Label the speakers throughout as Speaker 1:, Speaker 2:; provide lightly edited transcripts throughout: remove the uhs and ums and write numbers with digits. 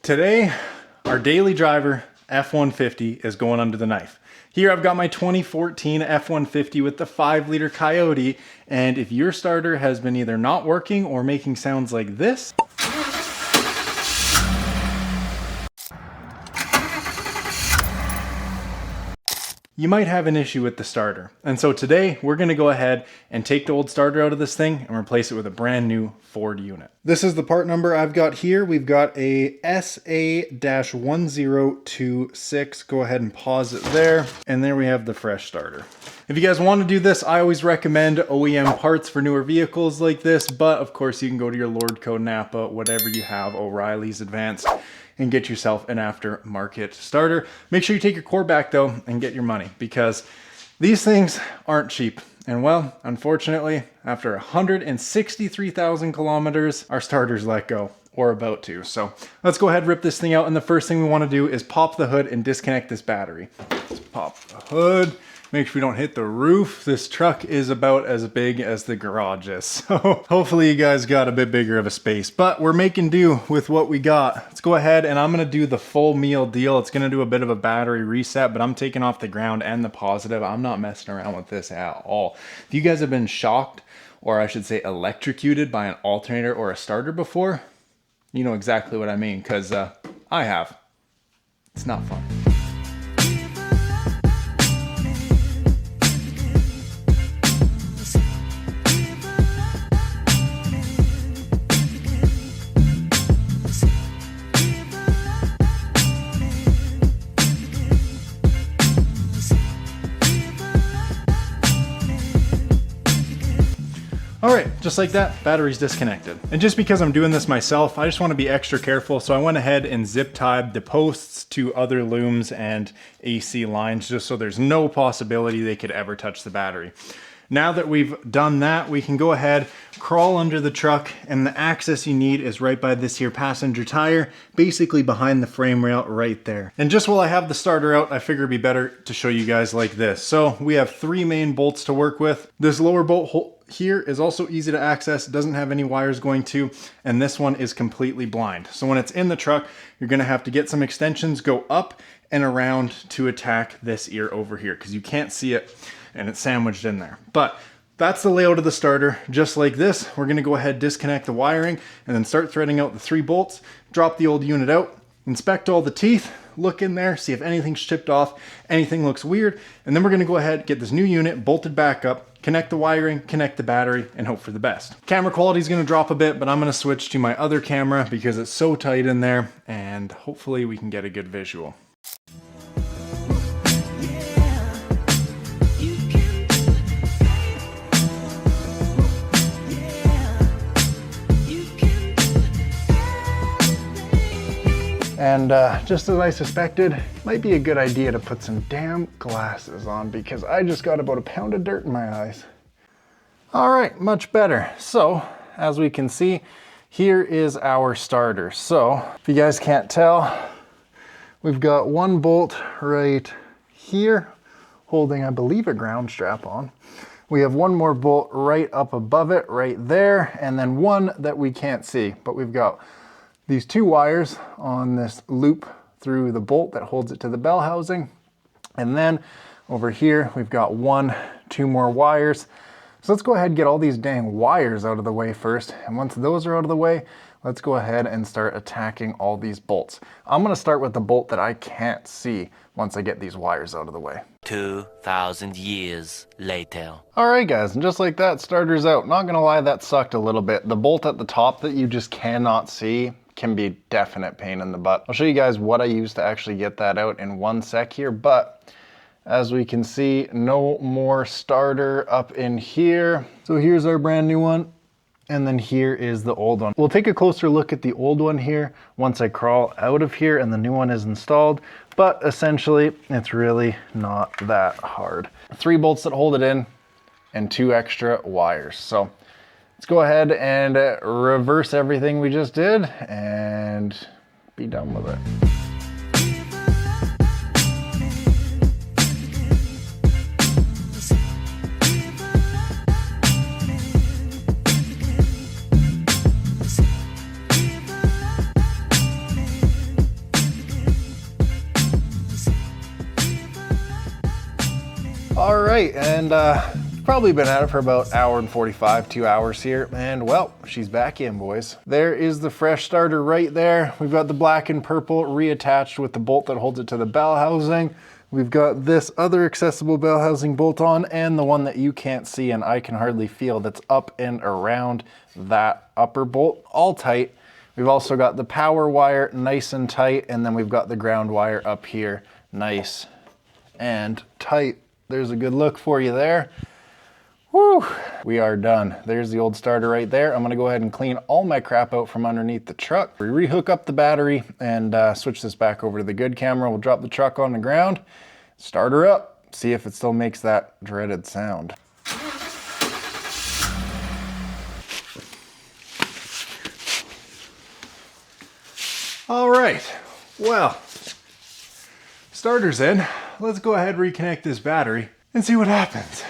Speaker 1: Today, our daily driver, F150, is going under the knife. Here I've got my 2014 F150 with the 5-liter Coyote, and if your starter has been either not working or making sounds like this, you might have an issue with the starter. And so today we're gonna go ahead and take the old starter out of this thing and replace it with a brand new Ford unit. This is the part number I've got here. We've got a SA-1026. Go ahead and pause it there. And there we have the fresh starter. If you guys want to do this, I always recommend OEM parts for newer vehicles like this, but of course you can go to your Lordco, Napa, whatever you have, O'Reilly's Advanced, and get yourself an aftermarket starter. Make sure you take your core back though and get your money, because these things aren't cheap. And well, unfortunately, after 163,000 kilometers, our starter's let go, or about to. So let's go ahead and rip this thing out. And the first thing we want to do is pop the hood and disconnect this battery. Let's pop the hood. Make sure we don't hit the roof. This truck is about as big as the garage is. So hopefully you guys got a bit bigger of a space, but we're making do with what we got. Let's go ahead and I'm gonna do the full meal deal. It's gonna do a bit of a battery reset, but I'm taking off the ground and the positive. I'm not messing around with this at all. If you guys have been shocked, or I should say electrocuted by an alternator or a starter before, you know exactly what I mean, because I have. It's not fun. All right, just like that, battery's disconnected. And just because I'm doing this myself, I just want to be extra careful. So I went ahead and zip tied the posts to other looms and AC lines, just so there's no possibility they could ever touch the battery. Now that we've done that, we can go ahead, crawl under the truck, and the access you need is right by this here passenger tire, basically behind the frame rail right there. And just while I have the starter out, I figure it'd be better to show you guys like this. So we have 3 main bolts to work with. This lower bolt hole here is also easy to access, doesn't have any wires going to, and this one is completely blind. So when it's in the truck, you're gonna have to get some extensions, go up and around to attack this ear over here, because you can't see it and it's sandwiched in there. But that's the layout of the starter. Just like this, we're gonna go ahead, disconnect the wiring, and then start threading out the 3 bolts, drop the old unit out, inspect all the teeth, look in there, see if anything's chipped off, anything looks weird, and then we're gonna go ahead, get this new unit bolted back up, connect the wiring, connect the battery, and hope for the best. Camera quality is gonna drop a bit, but I'm gonna switch to my other camera because it's so tight in there, and hopefully we can get a good visual. And just as I suspected, it might be a good idea to put some damn glasses on, because I just got about a pound of dirt in my eyes. All right, much better. So, as we can see, here is our starter. So, if you guys can't tell, we've got 1 bolt right here, holding, I believe, a ground strap on. We have 1 more bolt right up above it, right there, and then 1 that we can't see, but we've got these 2 wires on this loop through the bolt that holds it to the bell housing. And then over here, we've got 2 more wires. So let's go ahead and get all these dang wires out of the way first. And once those are out of the way, let's go ahead and start attacking all these bolts. I'm gonna start with the bolt that I can't see once I get these wires out of the way.
Speaker 2: 2,000 years later.
Speaker 1: All right guys, and just like that, starter's out. Not gonna lie, that sucked a little bit. The bolt at the top that you just cannot see can be a definite pain in the butt. I'll show you guys what I used to actually get that out in 1 sec here, but as we can see, no more starter up in here. So here's our brand new one, and then here is the old one. We'll take a closer look at the old one here once I crawl out of here and the new one is installed, but essentially it's really not that hard. 3 bolts that hold it in and 2 extra wires. So let's go ahead and reverse everything we just did and be done with it.
Speaker 3: right, and probably been at it for about hour and 45, 2 hours here, and well, she's back in, boys. There is the fresh starter right there. We've got the black and purple reattached with the bolt that holds it to the bell housing. We've got this other accessible bell housing bolt on, and the one that you can't see and I can hardly feel that's up and around that upper bolt, all tight. We've also got the power wire nice and tight, and then we've got the ground wire up here nice and tight. There's a good look for you there. Whew, we are done. There's the old starter right there. I'm gonna go ahead and clean all my crap out from underneath the truck. We rehook up the battery and switch this back over to the good camera. We'll drop the truck on the ground, start her up, see if it still makes that dreaded sound.
Speaker 1: All right, well, starter's in. Let's go ahead and reconnect this battery and see what happens.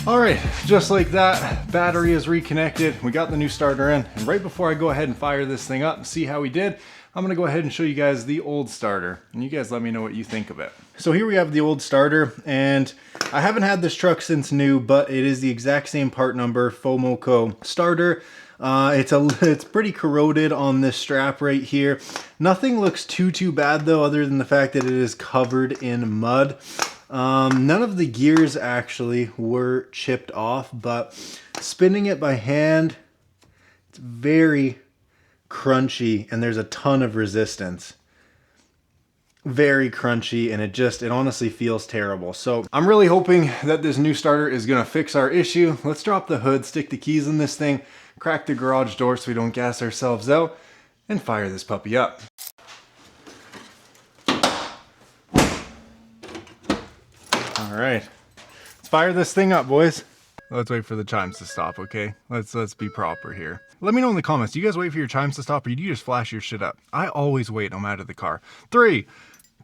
Speaker 1: All right, just like that, battery is reconnected. We got the new starter in, and right before I go ahead and fire this thing up and see how we did, I'm gonna go ahead and show you guys the old starter, and you guys let me know what you think of it. So here we have the old starter, and I haven't had this truck since new, but it is the exact same part number, Fomoco starter. It's pretty corroded on this strap right here. Nothing looks too bad though, other than the fact that it is covered in mud. None of the gears actually were chipped off, but spinning it by hand, it's very crunchy and there's a ton of resistance. Very crunchy, and it honestly feels terrible. So I'm really hoping that this new starter is gonna fix our issue. Let's drop the hood, stick the keys in this thing, crack the garage door so we don't gas ourselves out, and fire this puppy up. All right, let's fire this thing up, boys. Let's wait for the chimes to stop, okay? Let's be proper here. Let me know in the comments, do you guys wait for your chimes to stop, or do you just flash your shit up? I always wait, no matter the car. 3,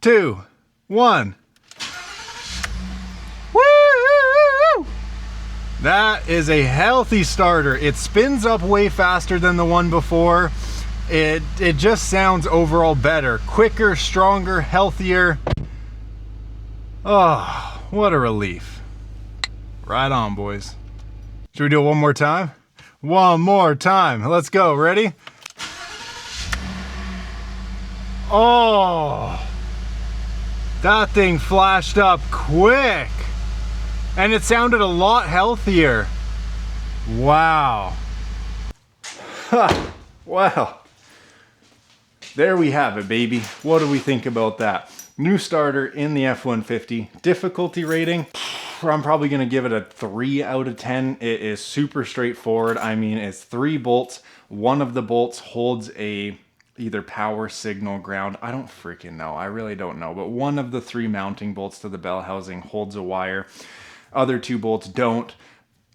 Speaker 1: 2, 1. Woo! That is a healthy starter. It spins up way faster than the one before. It just sounds overall better. Quicker, stronger, healthier. Oh, what a relief. Right on, boys. Should we do it one more time? One more time. Let's go. Ready? Oh, that thing flashed up quick. And it sounded a lot healthier. Wow. Wow. There we have it, baby. What do we think about that? New starter in the F150. Difficulty rating, I'm probably gonna give it a 3 out of 10. It is super straightforward. I mean, it's 3 bolts. One of the bolts holds a either power, signal, ground. I don't freaking know. I really don't know. But one of the 3 mounting bolts to the bell housing holds a wire. Other 2 bolts don't.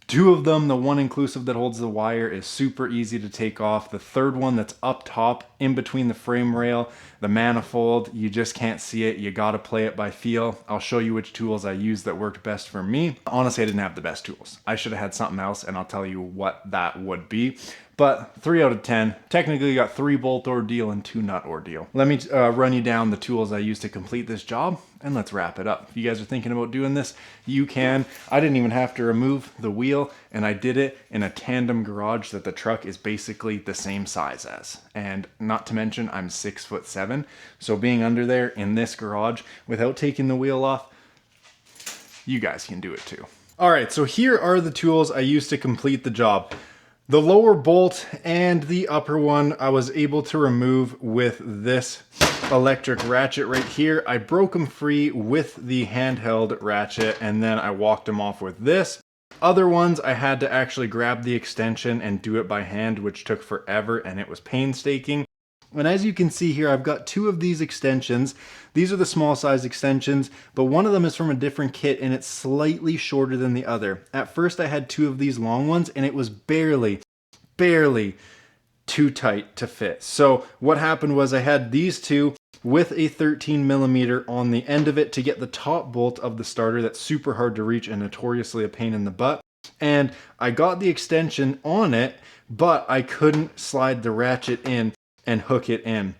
Speaker 1: 2 of them, the one inclusive that holds the wire, is super easy to take off. The third one that's up top, in between the frame rail, the manifold, you just can't see it. You gotta play it by feel. I'll show you which tools I used that worked best for me. Honestly, I didn't have the best tools. I should have had something else, and I'll tell you what that would be. But 3 out of 10. Technically, you got 3 bolt ordeal and 2 nut ordeal. Let me run you down the tools I used to complete this job, and let's wrap it up. If you guys are thinking about doing this, you can. I didn't even have to remove the wheel, and I did it in a tandem garage that the truck is basically the same size as. And not to mention, I'm 6'7", so being under there in this garage without taking the wheel off, you guys can do it too. All right, so here are the tools I used to complete the job. The lower bolt and the upper one I was able to remove with this electric ratchet right here. I broke them free with the handheld ratchet, and then I walked them off with this. Other ones I had to actually grab the extension and do it by hand, which took forever and it was painstaking. And as you can see here, I've got two of these extensions. These are the small size extensions, but one of them is from a different kit and it's slightly shorter than the other. At first I had two of these long ones and it was barely too tight to fit. So what happened was I had these two with a 13 millimeter on the end of it to get the top bolt of the starter that's super hard to reach and notoriously a pain in the butt. And I got the extension on it, but I couldn't slide the ratchet in and hook it in.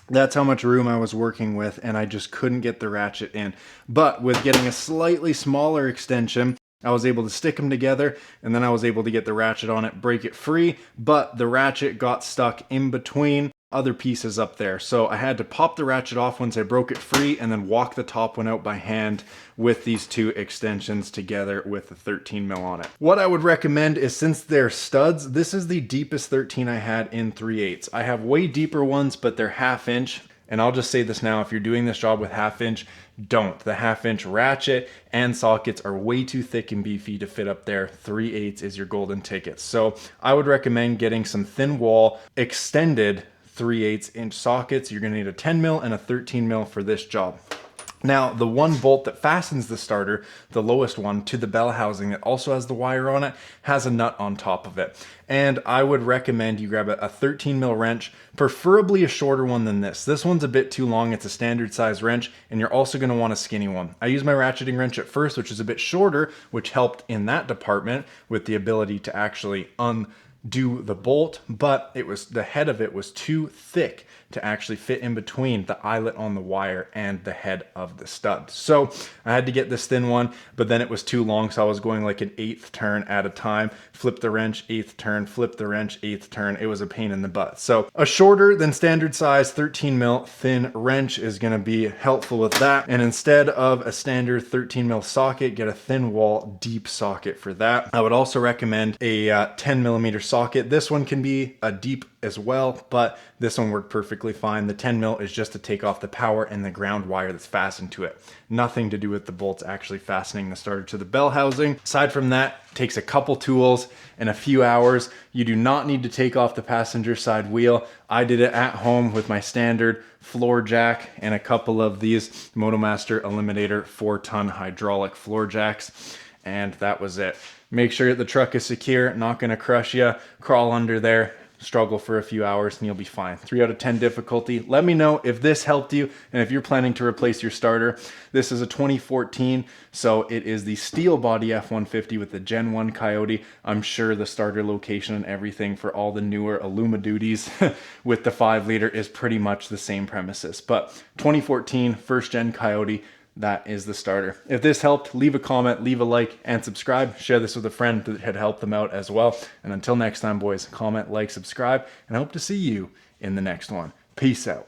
Speaker 1: That's how much room I was working with, and I just couldn't get the ratchet in. But with getting a slightly smaller extension, I was able to stick them together, and then I was able to get the ratchet on it, break it free, but the ratchet got stuck in between other pieces up there. So I had to pop the ratchet off once I broke it free and then walk the top one out by hand with these two extensions together with the 13 mil on it. What I would recommend is, since they're studs, this is the deepest 13 I had in 3/8. I have way deeper ones, but they're 1/2 inch. And I'll just say this now, if you're doing this job with 1/2 inch, don't. The 1/2 inch ratchet and sockets are way too thick and beefy to fit up there. 3/8 is your golden ticket. So I would recommend getting some thin wall extended 3/8 inch sockets. You're gonna need a 10 mil and a 13 mil for this job. Now, the one bolt that fastens the starter, the lowest one, to the bell housing that also has the wire on it, has a nut on top of it. And I would recommend you grab a 13 mil wrench, preferably a shorter one than this. This one's a bit too long. It's a standard size wrench, and you're also gonna want a skinny one. I used my ratcheting wrench at first, which is a bit shorter, which helped in that department with the ability to actually undo the bolt, but the head of it was too thick to actually fit in between the eyelet on the wire and the head of the stud. So I had to get this thin one, but then it was too long, so I was going like an 1/8 turn at a time. Flip the wrench, 1/8 turn, flip the wrench, 1/8 turn. It was a pain in the butt. So a shorter than standard size 13 mil thin wrench is gonna be helpful with that. And instead of a standard 13 mil socket, get a thin wall deep socket for that. I would also recommend a 10 millimeter socket. This one can be a deep as well, but this one worked perfectly fine. The 10 mil is just to take off the power and the ground wire that's fastened to it. Nothing to do with the bolts actually fastening the starter to the bell housing. Aside from that, takes a couple tools and a few hours. You do not need to take off the passenger side wheel. I did it at home with my standard floor jack and a couple of these Motomaster Eliminator 4-ton hydraulic floor jacks, and that was it. Make sure the truck is secure, not gonna crush you. Crawl under there, struggle for a few hours, and you'll be fine. 3 out of 10 difficulty. Let me know if this helped you and if you're planning to replace your starter. This is a 2014, so it is the steel body F150 with the Gen 1 Coyote. I'm sure the starter location and everything for all the newer Illuma duties with the 5 liter is pretty much the same premises. But 2014 first gen Coyote, that is the starter. If this helped, leave a comment, leave a like, and subscribe. Share this with a friend that had helped them out as well. And until next time, boys, comment, like, subscribe, and I hope to see you in the next one. Peace out.